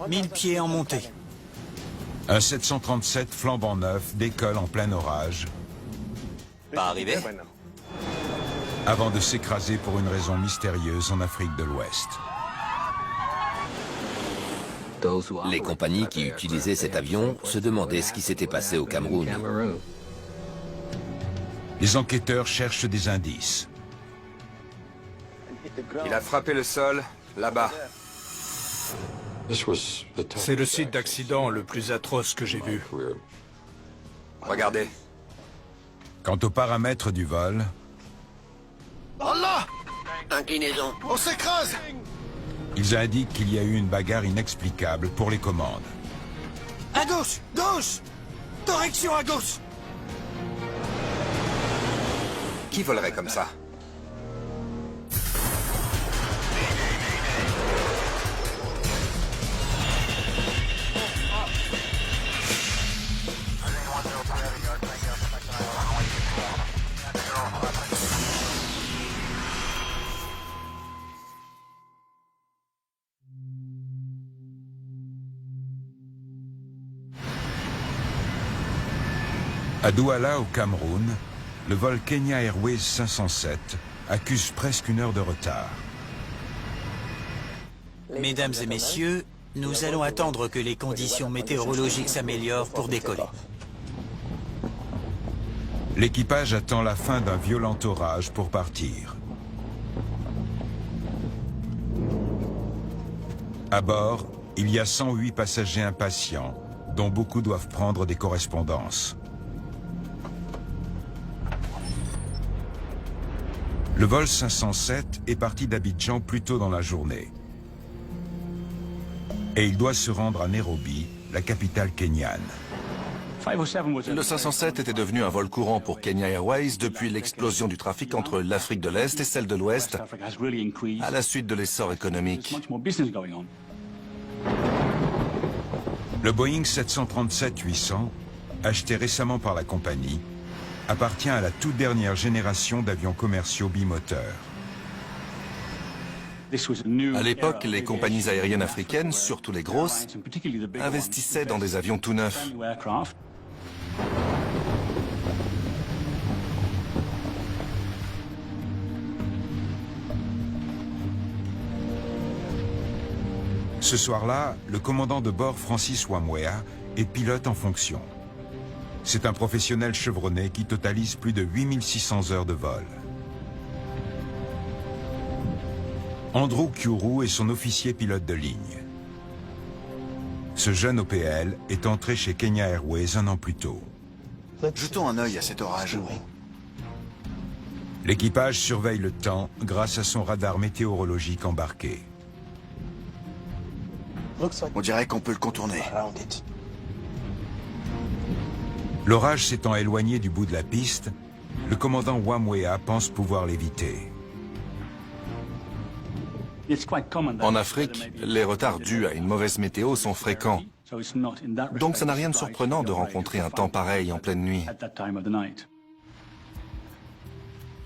1000 pieds en montée. Un 737 flambant neuf décolle en plein orage Pas arrivé? avant de s'écraser pour une raison mystérieuse en Afrique de l'Ouest. Les compagnies qui utilisaient cet avion se demandaient ce qui s'était passé au Cameroun. Les enquêteurs cherchent des indices. Il a frappé le sol, là-bas. C'est le site d'accident le plus atroce que j'ai vu. Regardez. Quant aux paramètres du vol, Allah! Inclinaison. On s'écrase! ils indiquent qu'il y a eu une bagarre inexplicable pour les commandes. À gauche! Gauche! Direction à gauche! Qui volerait comme ça? À Douala, au Cameroun, le vol Kenya Airways 507 accuse presque une heure de retard. Mesdames et messieurs, nous allons attendre que les conditions météorologiques s'améliorent pour décoller. L'équipage attend la fin d'un violent orage pour partir. À bord, il y a 108 passagers impatients, dont beaucoup doivent prendre des correspondances. Le vol 507 est parti d'Abidjan plus tôt dans la journée. Et il doit se rendre à Nairobi, la capitale kenyane. Le 507 était devenu un vol courant pour Kenya Airways depuis l'explosion du trafic entre l'Afrique de l'Est et celle de l'Ouest, à la suite de l'essor économique. Le Boeing 737-800, acheté récemment par la compagnie, appartient à la toute dernière génération d'avions commerciaux bimoteurs. À l'époque, les compagnies aériennes africaines, surtout les grosses, investissaient dans des avions tout neufs. Ce soir-là, le commandant de bord Francis Wamwea est pilote en fonction. C'est un professionnel chevronné qui totalise plus de 8600 heures de vol. Andrew Kyuru est son officier pilote de ligne. Ce jeune OPL est entré chez Kenya Airways un an plus tôt. Jetons un œil à cet orage. L'équipage surveille le temps grâce à son radar météorologique embarqué. On dirait qu'on peut le contourner. L'orage s'étant éloigné du bout de la piste, le commandant Wamwea pense pouvoir l'éviter. En Afrique, les retards dus à une mauvaise météo sont fréquents. Donc ça n'a rien de surprenant de rencontrer un temps pareil en pleine nuit.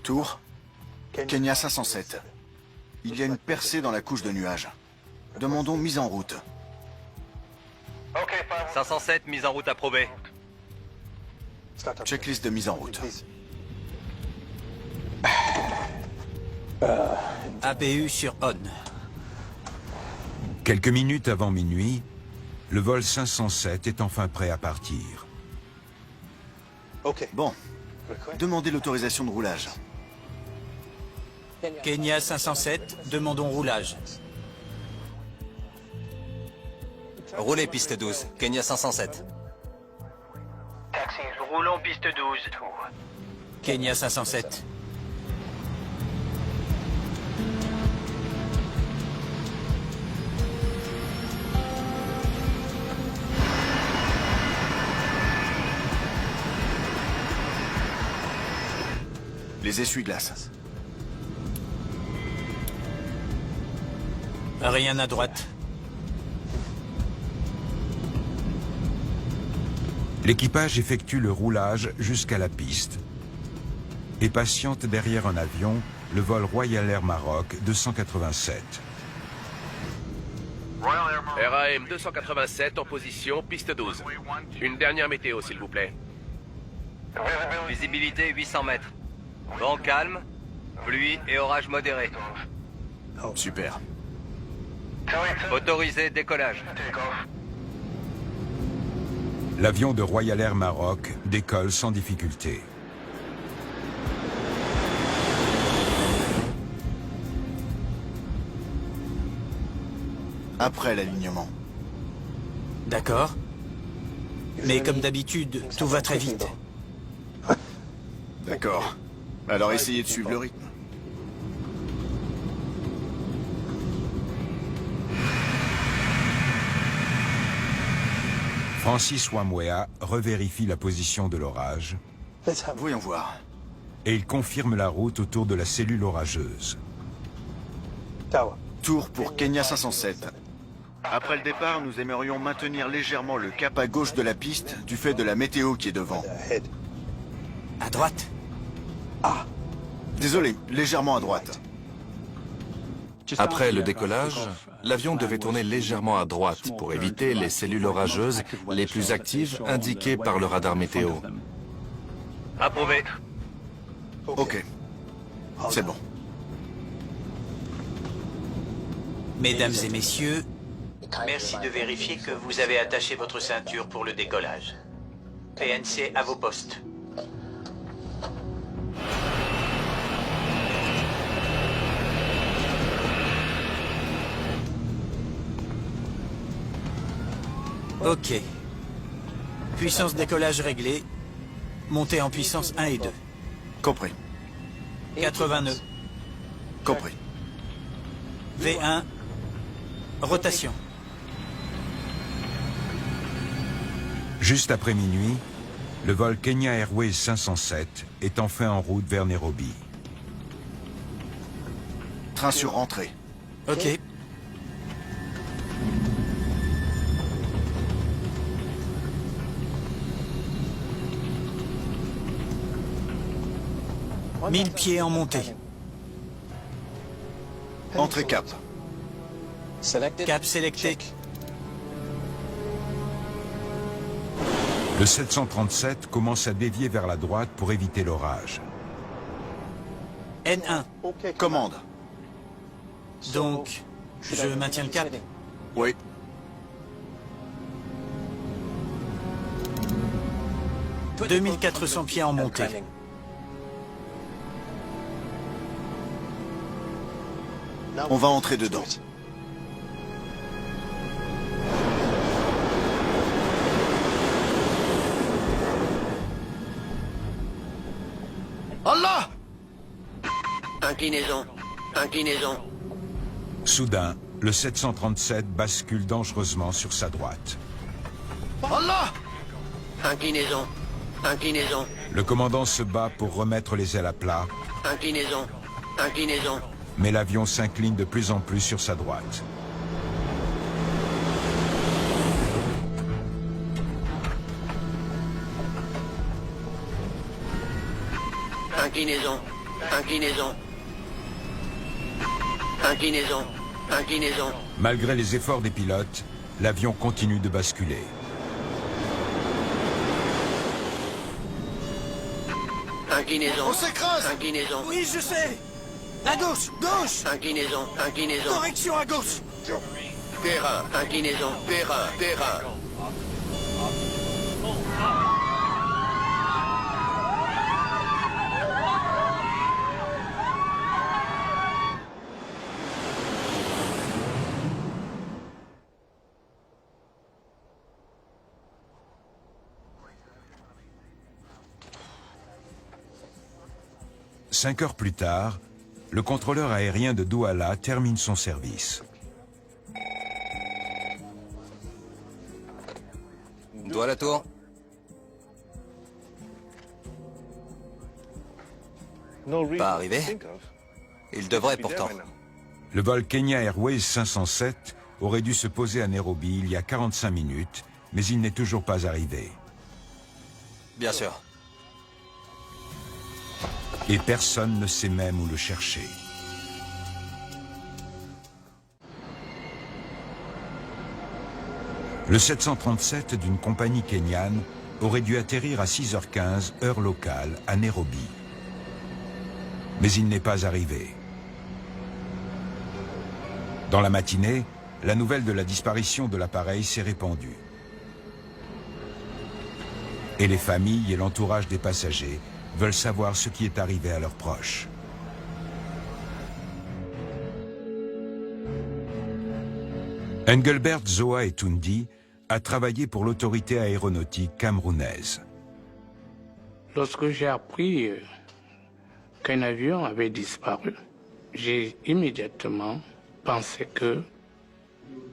Tour. Kenya 507. Il y a une percée dans la couche de nuages. Demandons mise en route. 507, mise en route approuvée. Checklist de mise en route. APU sur ON. Quelques minutes avant minuit, le vol 507 est enfin prêt à partir. Bon. Demandez l'autorisation de roulage. Kenya 507, demandons roulage. Roulez piste 12, Kenya 507. Taxi, roulons piste 12. Kenya 507. Les essuie-glaces. Rien à droite. L'équipage effectue le roulage jusqu'à la piste et patiente derrière un avion, le vol Royal Air Maroc 287. RAM 287 en position, piste 12. Une dernière météo, s'il vous plaît. Visibilité 800 mètres. Vent calme, pluie et orage modéré. Super. Autorisé décollage. L'avion de Royal Air Maroc décolle sans difficulté. Après l'alignement. D'accord. Mais comme d'habitude, tout va très vite. D'accord. Alors essayez de suivre le rythme. Francis Wamwea revérifie la position de l'orage Voyons voir. et il confirme la route autour de la cellule orageuse. Tour pour Kenya 507. Après le départ, nous aimerions maintenir légèrement le cap à gauche de la piste du fait de la météo qui est devant. À droite. Désolé, légèrement à droite. Après le décollage, l'avion devait tourner légèrement à droite pour éviter les cellules orageuses les plus actives indiquées par le radar météo. Approuvé. Ok. C'est bon. Mesdames et messieurs, merci de vérifier que vous avez attaché votre ceinture pour le décollage. PNC à vos postes. Ok. Puissance décollage réglée. Montée en puissance 1 et 2. Compris. 80 nœuds. Compris. V1. Rotation. Juste après minuit, le vol Kenya Airways 507 est enfin en route vers Nairobi. Train sur rentrée. Ok. « 1000 pieds en montée. Entrée cap. Cap sélecté. Le 737 commence à dévier vers la droite pour éviter l'orage. N1. Commande. Donc, je maintiens le cap. Oui. « 2400 pieds en montée. On va entrer dedans. Allah! Inclinaison. Inclinaison. Soudain, le 737 bascule dangereusement sur sa droite. Allah! Inclinaison. Inclinaison. Le commandant se bat pour remettre les ailes à plat, Inclinaison. Inclinaison. mais l'avion s'incline de plus en plus sur sa droite. Inclinaison. Inclinaison. Inclinaison. Inclinaison. Malgré les efforts des pilotes, l'avion continue de basculer. Inclinaison. On s'écrase! Inclinaison. Oui, je sais. À gauche, gauche. Inclinaison. Inclinaison. Correction à gauche. Terrain. Inclinaison. Terrain. Terrain. Cinq heures plus tard, le contrôleur aérien de Douala termine son service. Douala Tour. Pas arrivé? Il devrait pourtant. Le vol Kenya Airways 507 aurait dû se poser à Nairobi il y a 45 minutes, mais il n'est toujours pas arrivé. Bien sûr. Et personne ne sait même où le chercher. Le 737 d'une compagnie kenyane aurait dû atterrir à 6h15, heure locale, à Nairobi. Mais il n'est pas arrivé. Dans la matinée, la nouvelle de la disparition de l'appareil s'est répandue. Et les familles et l'entourage des passagers veulent savoir ce qui est arrivé à leurs proches. Engelbert Zoa Etundi a travaillé pour l'autorité aéronautique camerounaise. Lorsque j'ai appris qu'un avion avait disparu, j'ai immédiatement pensé que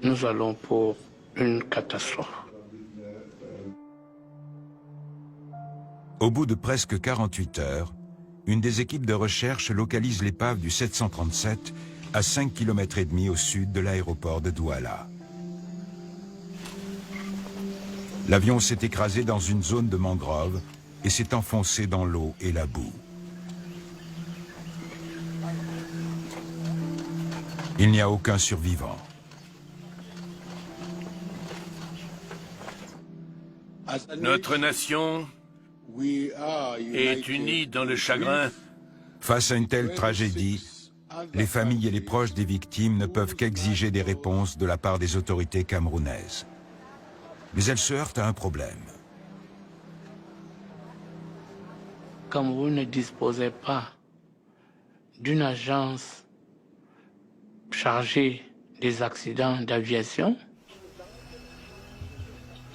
nous allons pour une catastrophe. Au bout de presque 48 heures, une des équipes de recherche localise l'épave du 737 à 5,5 km au sud de l'aéroport de Douala. L'avion s'est écrasé dans une zone de mangrove et s'est enfoncé dans l'eau et la boue. Il n'y a aucun survivant. Notre nation est unie dans le chagrin. Face à une telle tragédie, les familles et les proches des victimes ne peuvent qu'exiger des réponses de la part des autorités camerounaises. Mais elles se heurtent à un problème. Comme vous ne disposez pas d'une agence chargée des accidents d'aviation,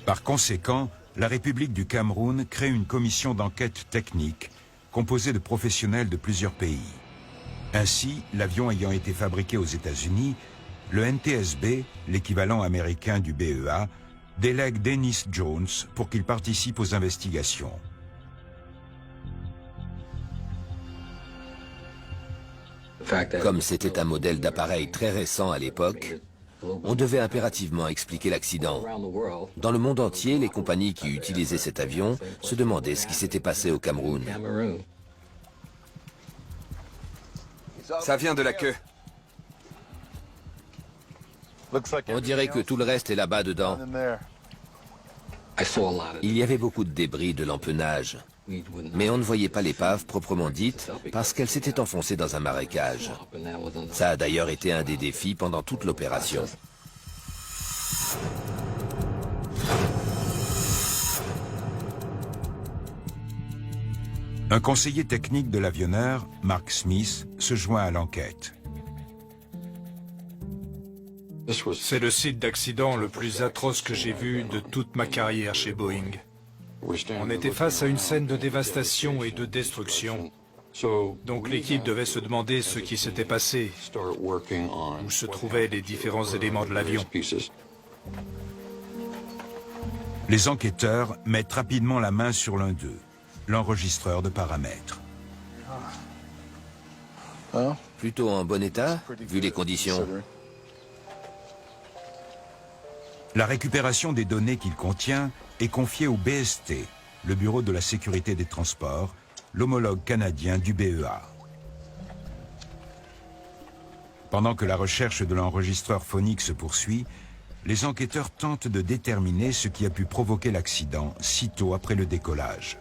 par conséquent, la République du Cameroun crée une commission d'enquête technique composée de professionnels de plusieurs pays. Ainsi, l'avion ayant été fabriqué aux États-Unis, le NTSB, l'équivalent américain du BEA, délègue Dennis Jones pour qu'il participe aux investigations. Comme c'était un modèle d'appareil très récent à l'époque, on devait impérativement expliquer l'accident. Dans le monde entier, les compagnies qui utilisaient cet avion se demandaient ce qui s'était passé au Cameroun. Ça vient de la queue. On dirait que tout le reste est là-bas dedans. Il y avait beaucoup de débris de l'empennage, mais on ne voyait pas l'épave proprement dite parce qu'elle s'était enfoncée dans un marécage. Ça a d'ailleurs été un des défis pendant toute l'opération. Un conseiller technique de l'avionneur, Mark Smith, se joint à l'enquête. C'est le site d'accident le plus atroce que j'ai vu de toute ma carrière chez Boeing. On était face à une scène de dévastation et de destruction. Donc l'équipe devait se demander ce qui s'était passé, où se trouvaient les différents éléments de l'avion. Les enquêteurs mettent rapidement la main sur l'un d'eux, l'enregistreur de paramètres. Plutôt en bon état, vu les conditions. La récupération des données qu'il contient est confiée au BST, le Bureau de la sécurité des transports, l'homologue canadien du BEA. Pendant que la recherche de l'enregistreur phonique se poursuit, les enquêteurs tentent de déterminer ce qui a pu provoquer l'accident sitôt après le décollage.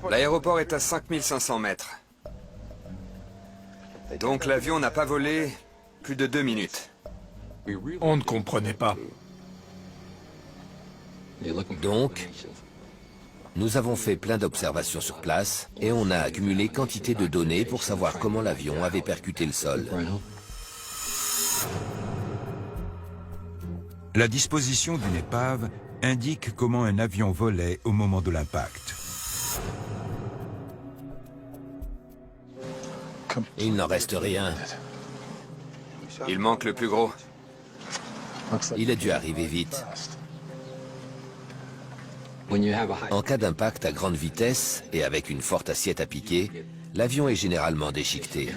L'aéroport est à 5500 mètres. Donc l'avion n'a pas volé plus de 2 minutes. On ne comprenait pas. Donc, nous avons fait plein d'observations sur place et on a accumulé quantité de données pour savoir comment l'avion avait percuté le sol. La disposition d'une épave indique comment un avion volait au moment de l'impact. Il n'en reste rien. Il manque le plus gros. Il a dû arriver vite. En cas d'impact à grande vitesse et avec une forte assiette à piquer, l'avion est généralement déchiqueté.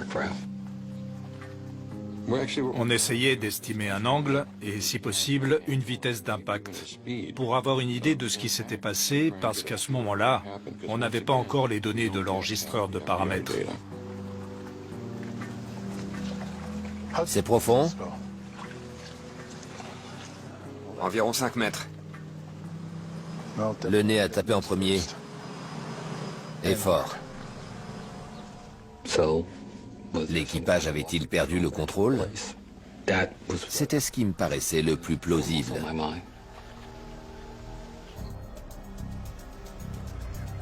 On essayait d'estimer un angle et, si possible, une vitesse d'impact, pour avoir une idée de ce qui s'était passé, parce qu'à ce moment-là, on n'avait pas encore les données de l'enregistreur de paramètres. C'est profond? Environ 5 mètres. Le nez a tapé en premier. Et fort. L'équipage avait-il perdu le contrôle? C'était ce qui me paraissait le plus plausible.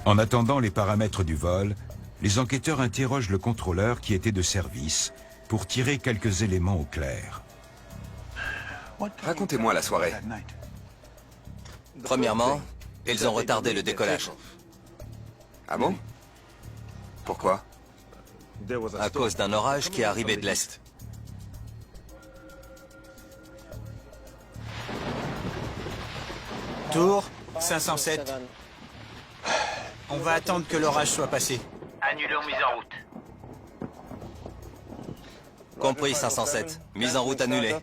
En attendant les paramètres du vol, les enquêteurs interrogent le contrôleur qui était de service pour tirer quelques éléments au clair. Racontez-moi la soirée. Premièrement, ils ont retardé le décollage. Ah bon? Pourquoi? À cause d'un orage qui est arrivé de l'Est. Tour 507. On va attendre que l'orage soit passé. Annulons mise en route. Compris 507. Mise en route annulée.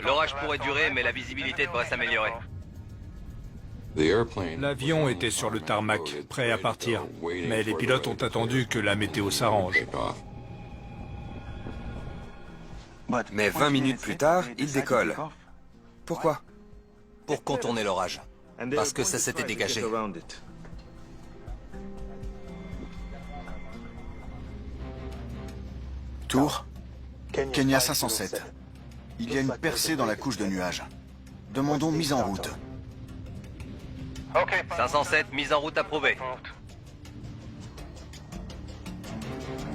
L'orage pourrait durer, mais la visibilité devrait s'améliorer. L'avion était sur le tarmac, prêt à partir. Mais les pilotes ont attendu que la météo s'arrange. Mais 20 minutes plus tard, il décolle. Pourquoi? Pour contourner l'orage. Parce que ça s'était dégagé. Tour, Kenya 507. Il y a une percée dans la couche de nuages. Demandons mise en route. 507, mise en route approuvée.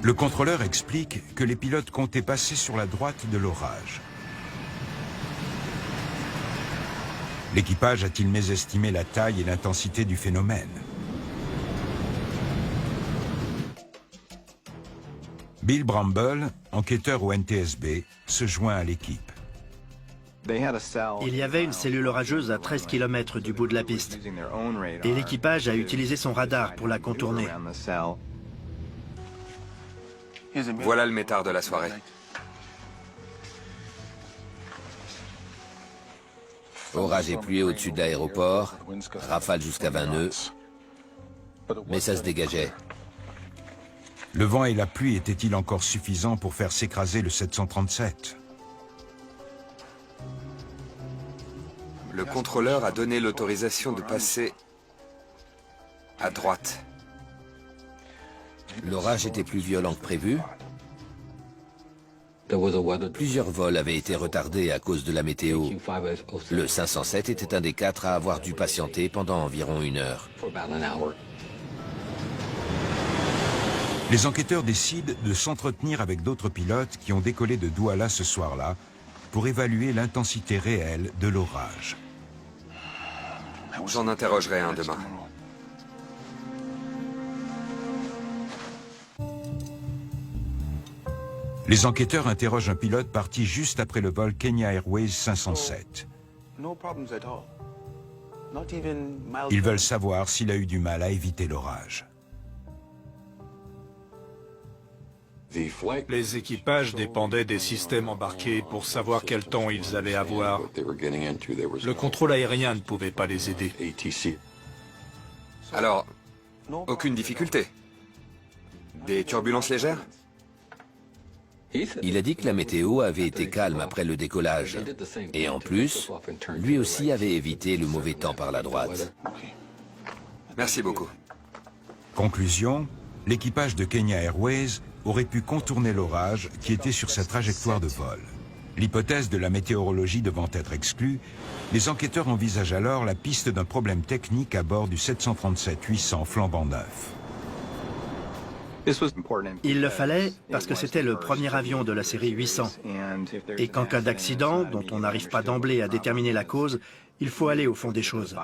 Le contrôleur explique que les pilotes comptaient passer sur la droite de l'orage. L'équipage a-t-il mésestimé la taille et l'intensité du phénomène? Bill Bramble, enquêteur au NTSB, se joint à l'équipe. Il y avait une cellule orageuse à 13 km du bout de la piste. Et l'équipage a utilisé son radar pour la contourner. Voilà le métard de la soirée. Orage et pluie au-dessus de l'aéroport, rafale jusqu'à 20 nœuds. Mais ça se dégageait. Le vent et la pluie étaient-ils encore suffisants pour faire s'écraser le 737? Le contrôleur a donné l'autorisation de passer à droite. L'orage était plus violent que prévu. Plusieurs vols avaient été retardés à cause de la météo. Le 507 était un des 4 à avoir dû patienter pendant environ 1 heure. Les enquêteurs décident de s'entretenir avec d'autres pilotes qui ont décollé de Douala ce soir-là pour évaluer l'intensité réelle de l'orage. J'en interrogerai un demain. Les enquêteurs interrogent un pilote parti juste après le vol Kenya Airways 507. Ils veulent savoir s'il a eu du mal à éviter l'orage. Les équipages dépendaient des systèmes embarqués pour savoir quel temps ils allaient avoir. Le contrôle aérien ne pouvait pas les aider. Alors, aucune difficulté? Des turbulences légères? Il a dit que la météo avait été calme après le décollage. Et en plus, lui aussi avait évité le mauvais temps par la droite. Merci beaucoup. Conclusion, l'équipage de Kenya Airways aurait pu contourner l'orage qui était sur sa trajectoire de vol. L'hypothèse de la météorologie devant être exclue, les enquêteurs envisagent alors la piste d'un problème technique à bord du 737-800 flambant neuf. Il le fallait parce que c'était le premier avion de la série 800. Et qu'en cas d'accident, dont on n'arrive pas d'emblée à déterminer la cause, il faut aller au fond des choses.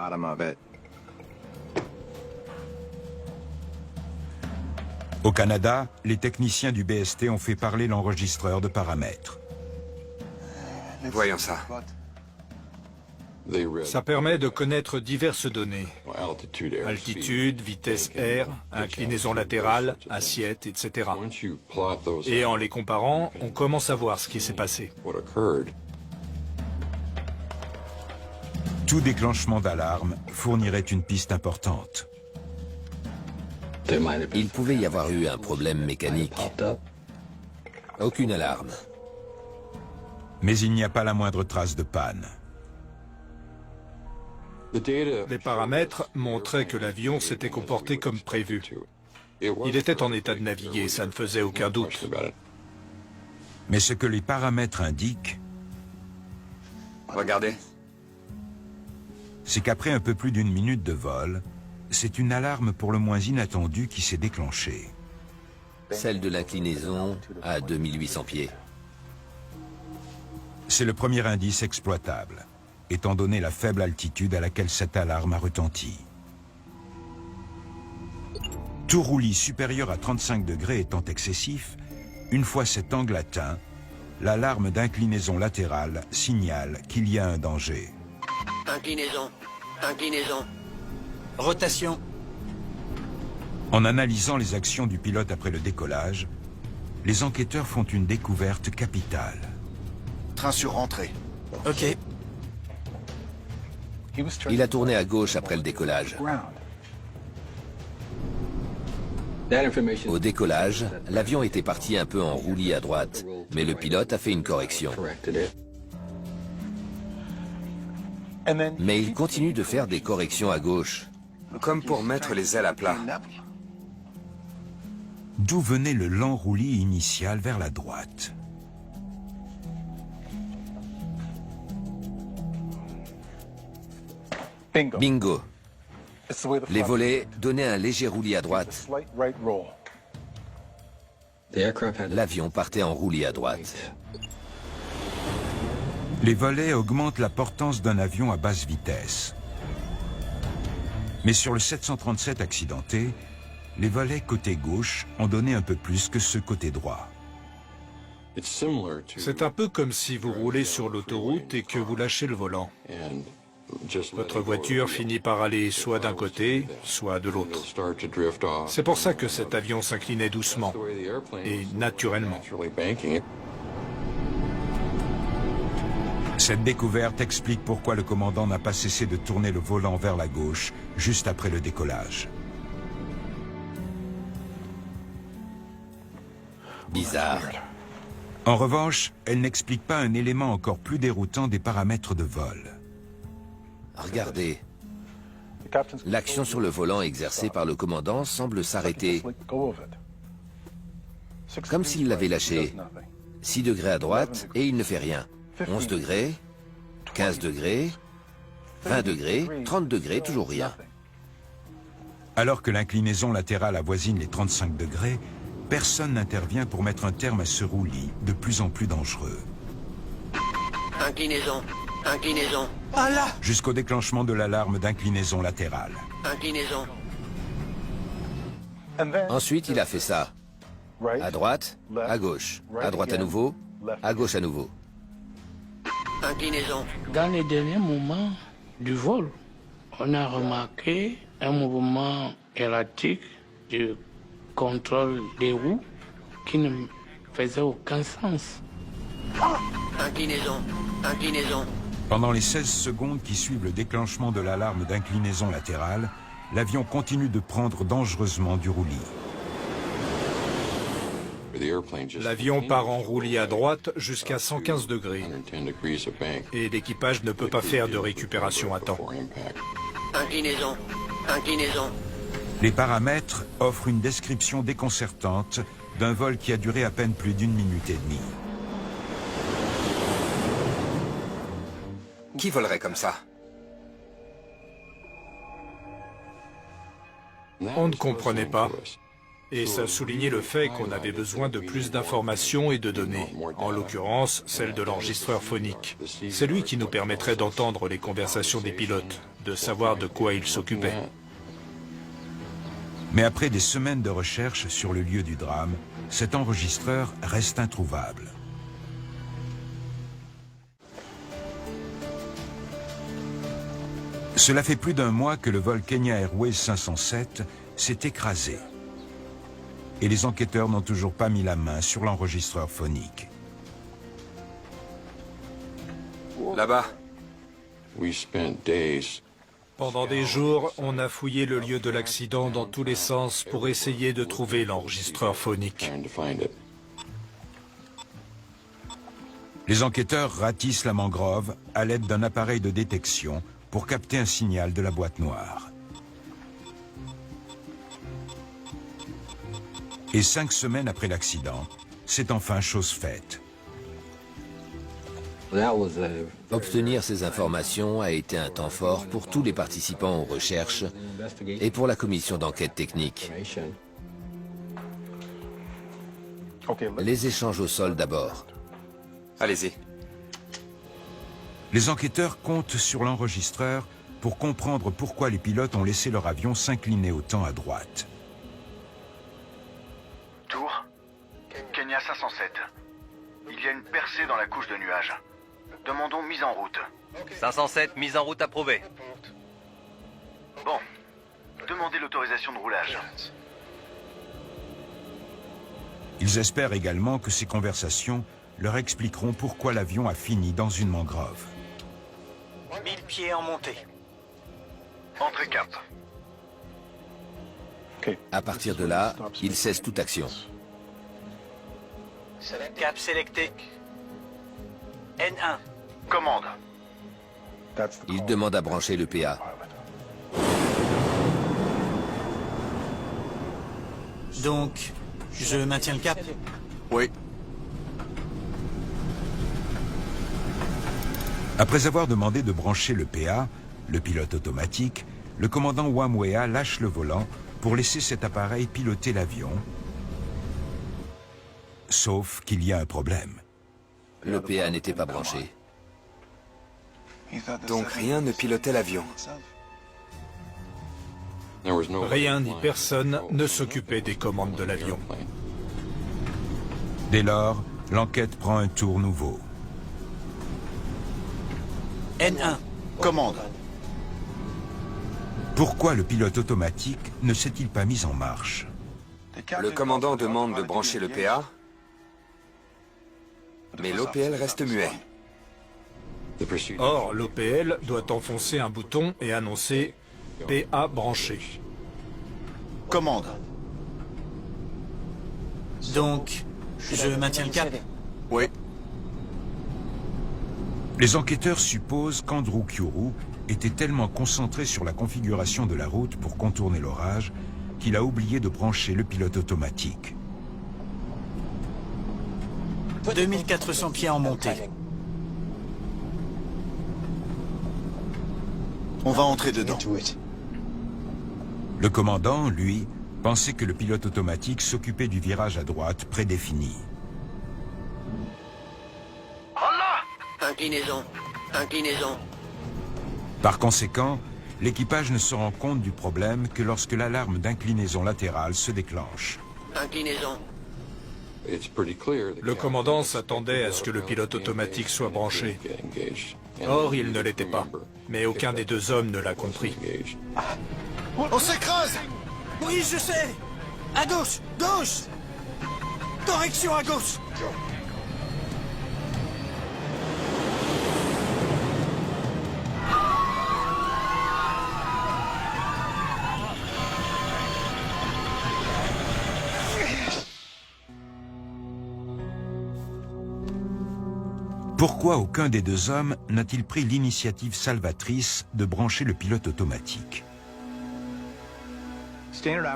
Au Canada, les techniciens du BST ont fait parler l'enregistreur de paramètres. Voyons ça. Ça permet de connaître diverses données. Altitude, vitesse air, inclinaison latérale, assiette, etc. Et en les comparant, on commence à voir ce qui s'est passé. Tout déclenchement d'alarme fournirait une piste importante. Il pouvait y avoir eu un problème mécanique. Aucune alarme. Mais il n'y a pas la moindre trace de panne. Les paramètres montraient que l'avion s'était comporté comme prévu. Il était en état de naviguer, ça ne faisait aucun doute. Mais ce que les paramètres indiquent, Regardez. c'est qu'après un peu plus d'une minute de vol, c'est une alarme pour le moins inattendue qui s'est déclenchée. Celle de l'inclinaison à 2800 pieds. C'est le premier indice exploitable, étant donné la faible altitude à laquelle cette alarme a retenti. Tout roulis supérieur à 35 degrés étant excessif, une fois cet angle atteint, l'alarme d'inclinaison latérale signale qu'il y a un danger. Inclinaison. Inclinaison. Rotation. En analysant les actions du pilote après le décollage, les enquêteurs font une découverte capitale. Train sur rentrée. Ok. Il a tourné à gauche après le décollage. Au décollage, l'avion était parti un peu en roulis à droite, mais le pilote a fait une correction. Mais il continue de faire des corrections à gauche. Comme pour mettre les ailes à plat. D'où venait le lent roulis initial vers la droite? Bingo. Les volets donnaient un léger roulis à droite. L'avion partait en roulis à droite. Les volets augmentent la portance d'un avion à basse vitesse. Mais sur le 737 accidenté, les volets côté gauche ont donné un peu plus que ceux côté droit. C'est un peu comme si vous roulez sur l'autoroute et que vous lâchez le volant. Votre voiture finit par aller soit d'un côté, soit de l'autre. C'est pour ça que cet avion s'inclinait doucement et naturellement. Cette découverte explique pourquoi le commandant n'a pas cessé de tourner le volant vers la gauche juste après le décollage. Bizarre. En revanche, elle n'explique pas un élément encore plus déroutant des paramètres de vol. Regardez. L'action sur le volant exercée par le commandant semble s'arrêter. Comme s'il l'avait lâché. 6 degrés à droite et il ne fait rien. 11 degrés, 15 degrés, 20 degrés, 30 degrés, toujours rien. Alors que l'inclinaison latérale avoisine les 35 degrés, personne n'intervient pour mettre un terme à ce roulis de plus en plus dangereux. Inclinaison. Inclinaison. Ah là! Jusqu'au déclenchement de l'alarme d'inclinaison latérale. Inclinaison. Ensuite, il a fait ça. À droite, à gauche. À droite à nouveau, à gauche à nouveau. Inclinaison. Dans les derniers moments du vol, on a remarqué un mouvement erratique du contrôle des roues qui ne faisait aucun sens. Inclinaison. Inclinaison. Pendant les 16 secondes qui suivent le déclenchement de l'alarme d'inclinaison latérale, l'avion continue de prendre dangereusement du roulis. L'avion part en roulis à droite jusqu'à 115 degrés. Et l'équipage ne peut pas faire de récupération à temps. Inclinaison. Inclinaison. Les paramètres offrent une description déconcertante d'un vol qui a duré à peine plus d'1 minute et demie. Qui volerait comme ça? On ne comprenait pas. Et ça soulignait le fait qu'on avait besoin de plus d'informations et de données. En l'occurrence, celle de l'enregistreur phonique. C'est lui qui nous permettrait d'entendre les conversations des pilotes, de savoir de quoi ils s'occupaient. Mais après des semaines de recherche sur le lieu du drame, cet enregistreur reste introuvable. Cela fait plus d'un mois que le vol Kenya Airways 507 s'est écrasé. Et les enquêteurs n'ont toujours pas mis la main sur l'enregistreur phonique. Là-bas. Pendant des jours, on a fouillé le lieu de l'accident dans tous les sens pour essayer de trouver l'enregistreur phonique. Les enquêteurs ratissent la mangrove à l'aide d'un appareil de détection pour capter un signal de la boîte noire. Et 5 semaines après l'accident, c'est enfin chose faite. Obtenir ces informations a été un temps fort pour tous les participants aux recherches et pour la commission d'enquête technique. Les échanges au sol d'abord. Allez-y. Les enquêteurs comptent sur l'enregistreur pour comprendre pourquoi les pilotes ont laissé leur avion s'incliner autant à droite. Tour, Kenya 507. Il y a une percée dans la couche de nuages. Demandons mise en route. 507, mise en route approuvée. Bon, demandez l'autorisation de roulage. Ils espèrent également que ces conversations leur expliqueront pourquoi l'avion a fini dans une mangrove. 1000 pieds en montée. Entrée cap. À partir de là, ils cessent toute action. Cap sélecté. N1. Commande. Ils demandent à brancher le PA. Donc, je maintiens le cap? Oui. Après avoir demandé de brancher le PA, le pilote automatique, le commandant Wamwea lâche le volant pour laisser cet appareil piloter l'avion. Sauf qu'il y a un problème. Le PA n'était pas branché. Donc rien ne pilotait l'avion. Rien ni personne ne s'occupait des commandes de l'avion. Dès lors, l'enquête prend un tour nouveau. N1. Commande. Pourquoi le pilote automatique ne s'est-il pas mis en marche? Le commandant demande de brancher le PA, mais l'OPL reste muet. Or, l'OPL doit enfoncer un bouton et annoncer PA branché. Commande. Donc, je maintiens le cap? Oui. Les enquêteurs supposent qu'Andrew Kyuru était tellement concentré sur la configuration de la route pour contourner l'orage qu'il a oublié de brancher le pilote automatique. 2400 pieds en montée. On va entrer dedans. Le commandant, lui, pensait que le pilote automatique s'occupait du virage à droite prédéfini. Inclinaison. Inclinaison. Par conséquent, l'équipage ne se rend compte du problème que lorsque l'alarme d'inclinaison latérale se déclenche. Inclinaison. Le commandant s'attendait à ce que le pilote automatique soit branché. Or, il ne l'était pas. Mais aucun des deux hommes ne l'a compris. On s'écrase! Oui, je sais! À gauche! Gauche! Correction à gauche! Pourquoi aucun des deux hommes n'a-t-il pris l'initiative salvatrice de brancher le pilote automatique?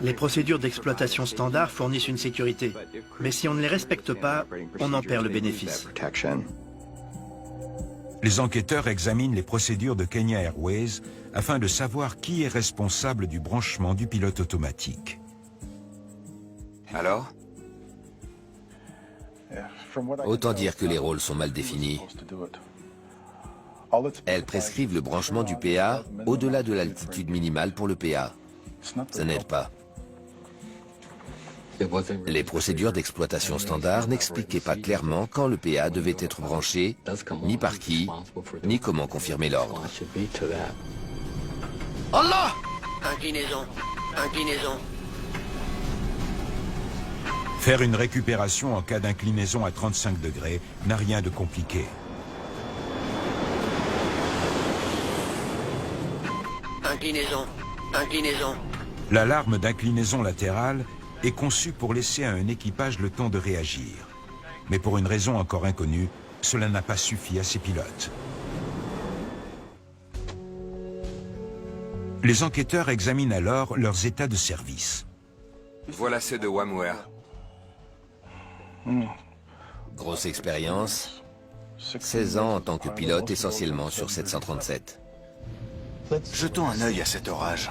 Les procédures d'exploitation standard fournissent une sécurité, mais si on ne les respecte pas, on en perd le bénéfice. Les enquêteurs examinent les procédures de Kenya Airways afin de savoir qui est responsable du branchement du pilote automatique. Alors? Autant dire que les rôles sont mal définis. Elles prescrivent le branchement du PA au-delà de l'altitude minimale pour le PA. Ça n'aide pas. Les procédures d'exploitation standard n'expliquaient pas clairement quand le PA devait être branché, ni par qui, ni comment confirmer l'ordre. Allah! Inclinaison. Inclinaison. Faire une récupération en cas d'inclinaison à 35 degrés n'a rien de compliqué. Inclinaison. Inclinaison. L'alarme d'inclinaison latérale est conçue pour laisser à un équipage le temps de réagir. Mais pour une raison encore inconnue, cela n'a pas suffi à ces pilotes. Les enquêteurs examinent alors leurs états de service. Voilà ceux de Wamware. Grosse expérience, 16 ans en tant que pilote essentiellement sur 737. Jetons un œil à cet orage.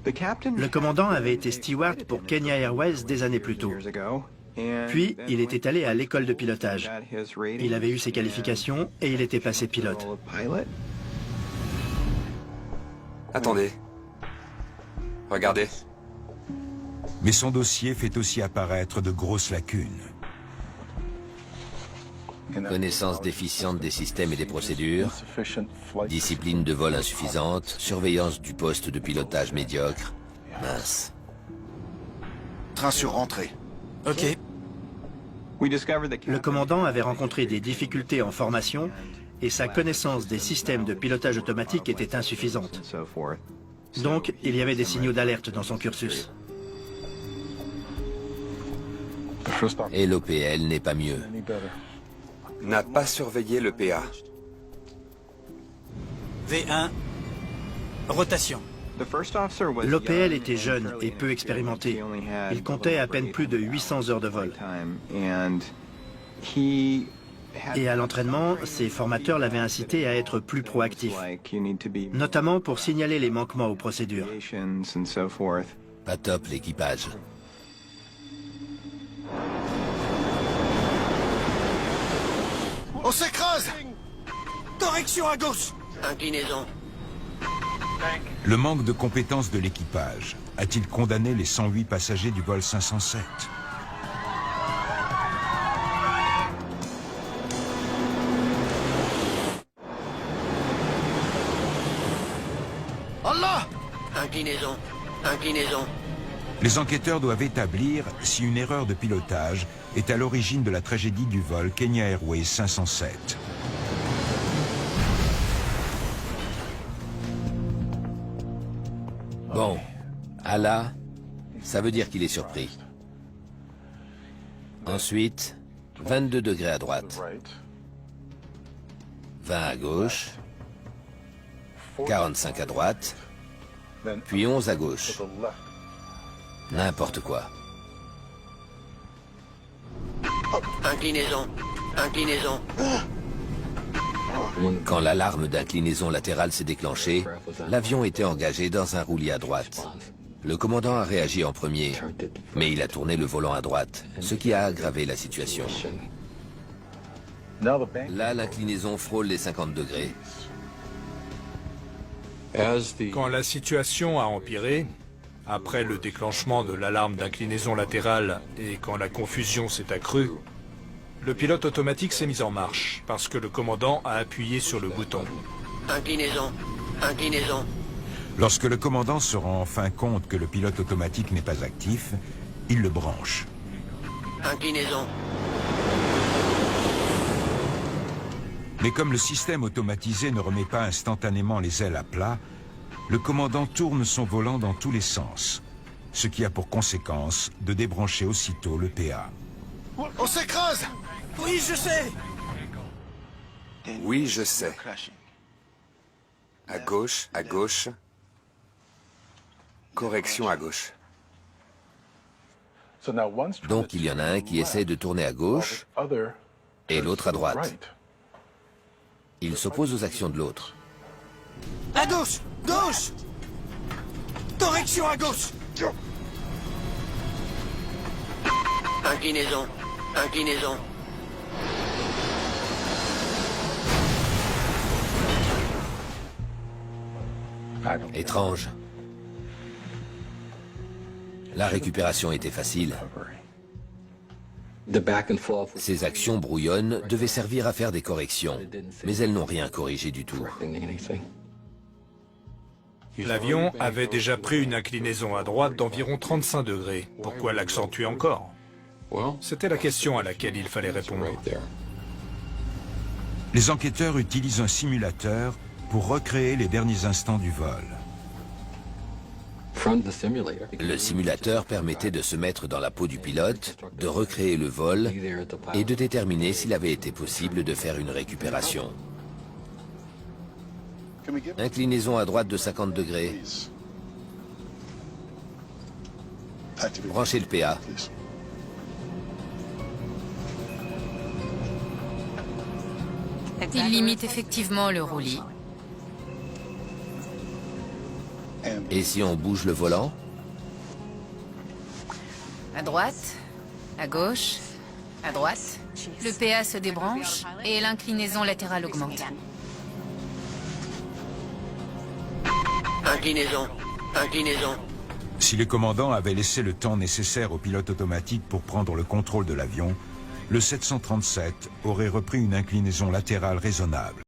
Le commandant avait été steward pour Kenya Airways des années plus tôt. Puis, il était allé à l'école de pilotage. Il avait eu ses qualifications et il était passé pilote. Attendez. Regardez. Mais son dossier fait aussi apparaître de grosses lacunes. Connaissance déficiente des systèmes et des procédures, discipline de vol insuffisante, surveillance du poste de pilotage médiocre. Mince. Train sur rentrée. Ok. Le commandant avait rencontré des difficultés en formation et sa connaissance des systèmes de pilotage automatique était insuffisante. Donc, il y avait des signaux d'alerte dans son cursus. Et l'OPL n'est pas mieux. N'a pas surveillé le PA. V1. Rotation. L'OPL était jeune et peu expérimenté. Il comptait à peine plus de 800 heures de vol. Et à l'entraînement, ses formateurs l'avaient incité à être plus proactif, notamment pour signaler les manquements aux procédures. Pas top l'équipage. On s'écrase! Correction à gauche! Inclinaison. Le manque de compétences de l'équipage a-t-il condamné les 108 passagers du vol 507? Allah! Inclinaison. Inclinaison. Les enquêteurs doivent établir si une erreur de pilotage est à l'origine de la tragédie du vol Kenya Airways 507. Bon, Allah, ça veut dire qu'il est surpris. Ensuite, 22 degrés à droite, 20 à gauche, 45 à droite, puis 11 à gauche. N'importe quoi. Inclinaison. Inclinaison. Quand l'alarme d'inclinaison latérale s'est déclenchée, l'avion était engagé dans un roulis à droite. Le commandant a réagi en premier, mais il a tourné le volant à droite, ce qui a aggravé la situation. Là, l'inclinaison frôle les 50 degrés. Quand la situation a empiré, après le déclenchement de l'alarme d'inclinaison latérale et quand la confusion s'est accrue, le pilote automatique s'est mis en marche parce que le commandant a appuyé sur le bouton. Inclinaison. Inclinaison. Lorsque le commandant se rend enfin compte que le pilote automatique n'est pas actif, il le branche. Inclinaison. Mais comme le système automatisé ne remet pas instantanément les ailes à plat, le commandant tourne son volant dans tous les sens, ce qui a pour conséquence de débrancher aussitôt le PA. On s'écrase! Oui, je sais! Oui, je sais. À gauche, à gauche. Correction à gauche. Donc il y en a un qui essaie de tourner à gauche et l'autre à droite. Il s'oppose aux actions de l'autre. À gauche! Gauche! Correction à gauche! Inclinaison. Inclinaison. Étrange. La récupération était facile. Ces actions brouillonnes devaient servir à faire des corrections, mais elles n'ont rien corrigé du tout. L'avion avait déjà pris une inclinaison à droite d'environ 35 degrés. Pourquoi l'accentuer encore? C'était la question à laquelle il fallait répondre. Les enquêteurs utilisent un simulateur pour recréer les derniers instants du vol. Le simulateur permettait de se mettre dans la peau du pilote, de recréer le vol et de déterminer s'il avait été possible de faire une récupération. Inclinaison à droite de 50 degrés, Branchez le PA. Il limite effectivement le roulis. Et si on bouge le volant? À droite, à gauche, à droite. Le PA se débranche et l'inclinaison latérale augmente. Inclinaison. Inclinaison. Si le commandant avait laissé le temps nécessaire au pilote automatique pour prendre le contrôle de l'avion, le 737 aurait repris une inclinaison latérale raisonnable.